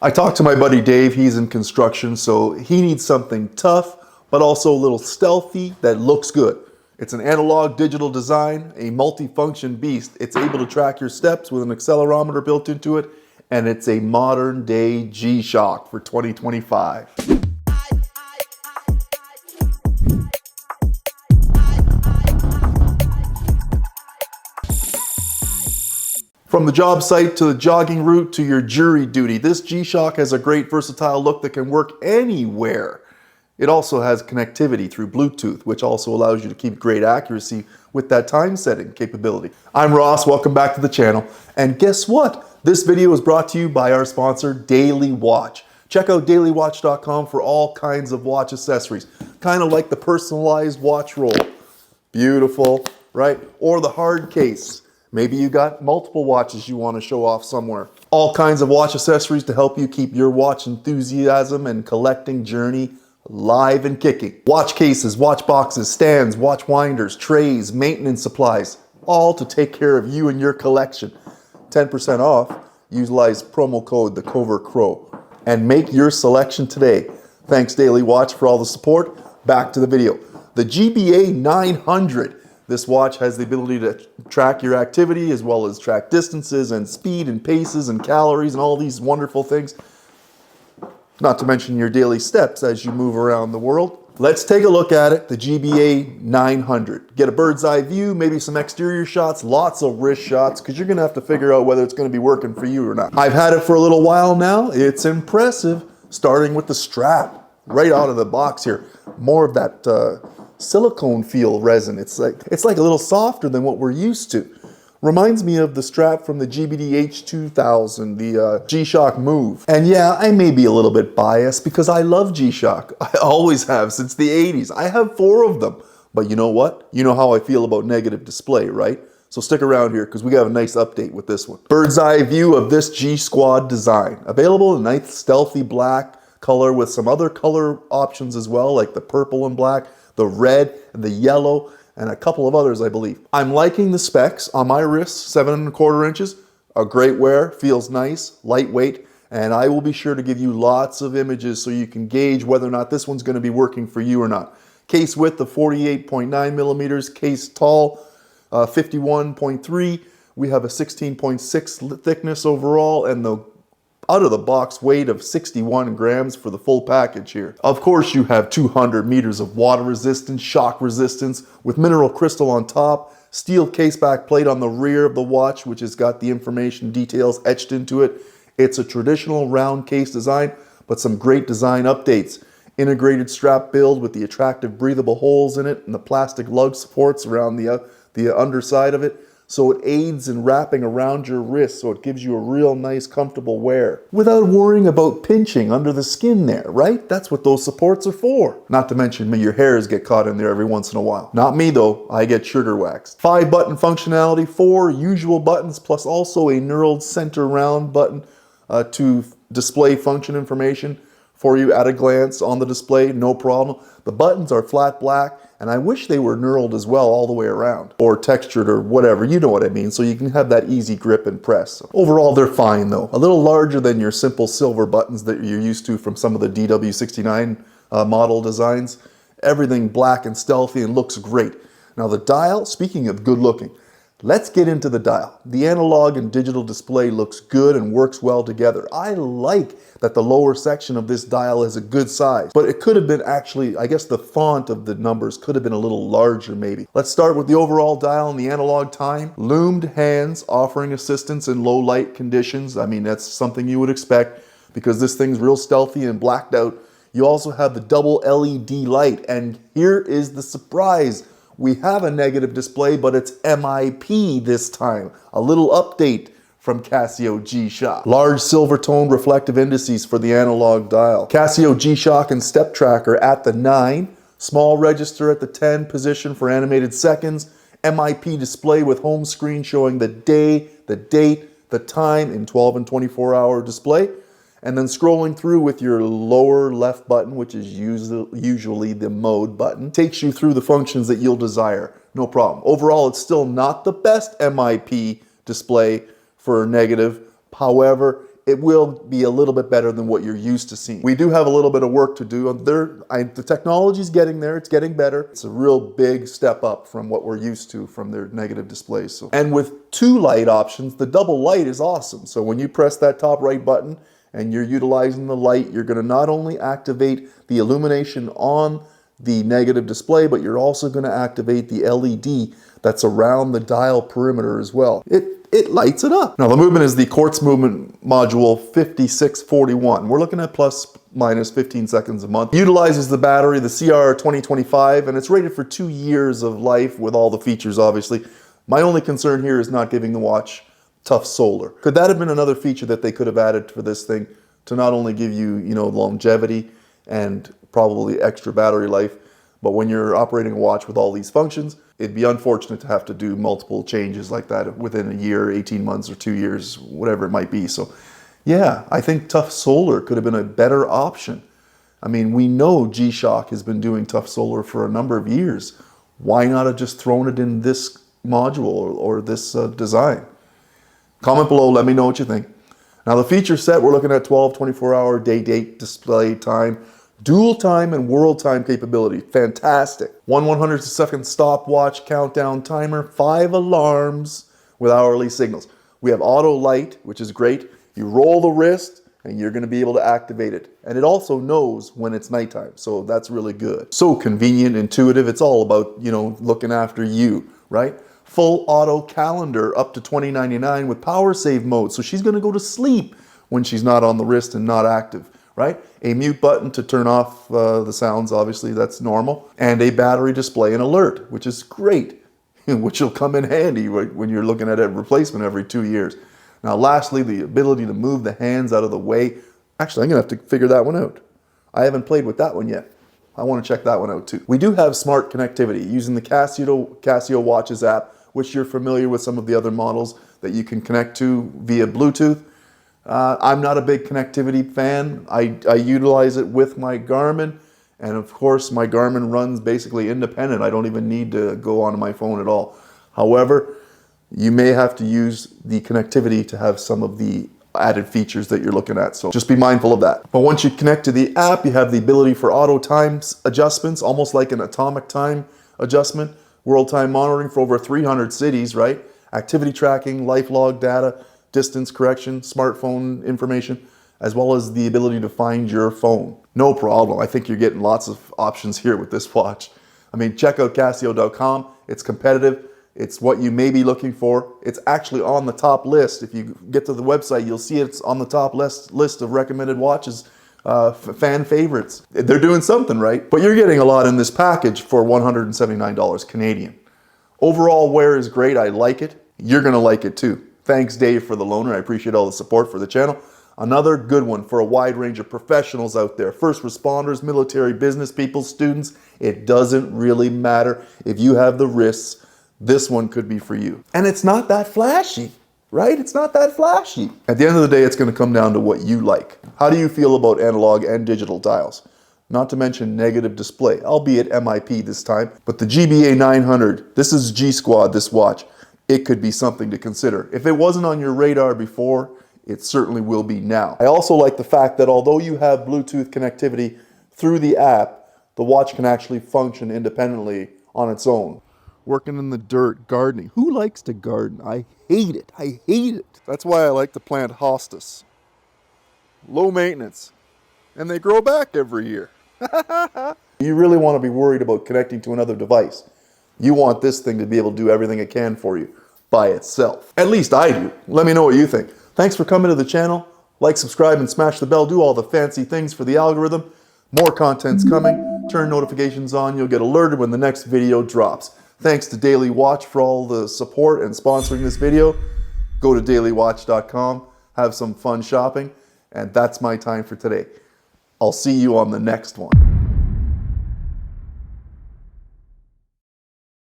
I talked to my buddy Dave, he's in construction, so he needs something tough, but also a little stealthy that looks good. It's an analog digital design, a multi-function beast. It's able to track your steps with an accelerometer built into it, and it's a modern day G-Shock for 2025. From the job site to the jogging route to your jury duty, this G-Shock has a great versatile look that can work anywhere. It also has connectivity through Bluetooth, which also allows you to keep great accuracy with that time setting capability. I'm Ross, welcome back to the channel. And guess what? This video is brought to you by our sponsor, Daily Watch. Check out dailywatch.com for all kinds of watch accessories, kind of like the personalized watch roll. Beautiful, right? Or the hard case. Maybe you got multiple watches you want to show off somewhere. All kinds of watch accessories to help you keep your watch enthusiasm and collecting journey live and kicking. Watch cases, watch boxes, stands, watch winders, trays, maintenance supplies, all to take care of you and your collection. 10% off. Utilize promo code TheCovertCrow and make your selection today. Thanks Daily Watch for all the support. Back to the video. The GBA-900. This watch has the ability to track your activity as well as track distances and speed and paces and calories and all these wonderful things. Not to mention your daily steps as you move around the world. Let's take a look at it, the GBA-900. Get a bird's eye view, maybe some exterior shots, lots of wrist shots, because you're going to have to figure out whether it's going to be working for you or not. I've had it for a little while now. It's impressive, starting with the strap right out of the box here. More of that silicone feel resin. It's like a little softer than what we're used to. Reminds me of the strap from the GBA-900-1a, the G-Shock Move. And yeah, I may be a little bit biased because I love G-Shock. I always have since the 80s. I have 4 of them. But you know what? You know how I feel about negative display, right? So stick around here because we got a nice update with this one. Bird's eye view of this G-Squad design. Available in a nice stealthy black color with some other color options as well, like the purple and black, the red and the yellow, and a couple of others, I believe. I'm liking the specs on my wrist, 7¼ inches, a great wear, feels nice, lightweight, and I will be sure to give you lots of images so you can gauge whether or not this one's gonna be working for you or not. Case width of 48.9 millimeters, case tall, 51.3. We have a 16.6 thickness overall, and the out of the box weight of 61 grams for the full package here. Of course, you have 200 meters of water resistance, shock resistance with mineral crystal on top, steel case back plate on the rear of the watch, which has got the information details etched into it. It's a traditional round case design, but some great design updates. Integrated strap build with the attractive breathable holes in it and the plastic lug supports around the underside of it. So it aids in wrapping around your wrist, so it gives you a real nice comfortable wear without worrying about pinching under the skin there, right? That's what those supports are for. Not to mention your hairs get caught in there every once in a while. Not me though, I get sugar waxed. 5-button functionality, 4 usual buttons plus also a knurled center round button to display function information for you at a glance on the display, no problem. The buttons are flat black, and I wish they were knurled as well all the way around, or textured or whatever, you know what I mean, so you can have that easy grip and press. Overall, they're fine though. A little larger than your simple silver buttons that you're used to from some of the DW69 model designs. Everything black and stealthy and looks great. Now the dial, speaking of good looking, let's get into the dial. The analog and digital display looks good and works well together. I like that the lower section of this dial is a good size, but it could have been actually, I guess the font of the numbers could have been a little larger maybe. Let's start with the overall dial and the analog time. Loomed hands offering assistance in low light conditions. I mean, that's something you would expect because this thing's real stealthy and blacked out. You also have the double LED light, and here is the surprise. We have a negative display, but it's MIP this time. A little update from CASIO G-Shock. Large silver toned reflective indices for the analog dial. CASIO G-Shock and step tracker at the 9. Small register at the 10 position for animated seconds. MIP display with home screen showing the day, the date, the time in 12 and 24-hour display. And then scrolling through with your lower left button, which is usually the mode button, takes you through the functions that you'll desire. No problem. Overall, it's still not the best MIP display for negative. However, it will be a little bit better than what you're used to seeing. We do have a little bit of work to do. The technology's getting there, it's getting better. It's a real big step up from what we're used to from their negative displays. And with 2 light options, the double light is awesome. So when you press that top right button and you're utilizing the light, you're gonna not only activate the illumination on the negative display, but you're also gonna activate the LED that's around the dial perimeter as well. It lights it up. Now the movement is the quartz movement module 5641. We're looking at plus minus 15 seconds a month. Utilizes the battery, the CR2025, and it's rated for 2 years of life with all the features, obviously. My only concern here is not giving the watch tough solar. Could that have been another feature that they could have added for this thing to not only give you, longevity and probably extra battery life, but when you're operating a watch with all these functions, it'd be unfortunate to have to do multiple changes like that within a year, 18 months, or 2 years, whatever it might be. So yeah, I think tough solar could have been a better option. I mean, we know G-Shock has been doing tough solar for a number of years. Why not have just thrown it in this module or this design? Comment below, let me know what you think. Now the feature set, we're looking at 12, 24-hour day-date display time, dual time and world time capability. Fantastic. 1/100th stopwatch countdown timer, 5 alarms with hourly signals. We have auto light, which is great. You roll the wrist and you're gonna be able to activate it. And it also knows when it's nighttime, so that's really good. So convenient, intuitive. It's all about, looking after you, right? Full auto calendar up to $20.99 with power save mode. So she's gonna go to sleep when she's not on the wrist and not active, right? A mute button to turn off the sounds, obviously that's normal. And a battery display and alert, which is great, which will come in handy when you're looking at a replacement every 2 years. Now lastly, the ability to move the hands out of the way. Actually, I'm gonna have to figure that one out. I haven't played with that one yet. I wanna check that one out too. We do have smart connectivity using the CASIO Watches app, which you're familiar with some of the other models that you can connect to via Bluetooth. I'm not a big connectivity fan. I utilize it with my Garmin, and of course my Garmin runs basically independent. I don't even need to go onto my phone at all. However, you may have to use the connectivity to have some of the added features that you're looking at, so just be mindful of that. But once you connect to the app, you have the ability for auto times adjustments, almost like an atomic time adjustment, world time monitoring for over 300 cities, right? Activity tracking, life log data, distance correction, smartphone information, as well as the ability to find your phone. No problem. I think you're getting lots of options here with this watch. I mean, check out CASIO.com. It's competitive. It's what you may be looking for. It's actually on the top list. If you get to the website, you'll see it's on the top list of recommended watches, fan favorites. They're doing something right, but you're getting a lot in this package for $179 Canadian. Overall wear is great. I like it. You're gonna like it too. Thanks, Dave, for the loaner. I appreciate all the support for the channel. Another good one for a wide range of professionals out there. First responders, military, business people, students. It doesn't really matter. If you have the wrists, this one could be for you. And it's not that flashy, right? It's not that flashy. At the end of the day, it's gonna come down to what you like. How do you feel about analog and digital dials? Not to mention negative display, albeit MIP this time. But the GBA-900, this is G Squad, this watch. It could be something to consider. If it wasn't on your radar before, it certainly will be now. I also like the fact that although you have Bluetooth connectivity through the app, the watch can actually function independently on its own. Working in the dirt, gardening. Who likes to garden? I hate it. I hate it. That's why I like to plant hostas. Low maintenance. And they grow back every year. You really want to be worried about connecting to another device. You want this thing to be able to do everything it can for you by itself. At least I do. Let me know what you think. Thanks for coming to the channel. Like, subscribe, and smash the bell. Do all the fancy things for the algorithm. More content's coming. Turn notifications on. You'll get alerted when the next video drops. Thanks to Daily Watch for all the support and sponsoring this video. Go to dailywatch.com. Have some fun shopping. And that's my time for today. I'll see you on the next one.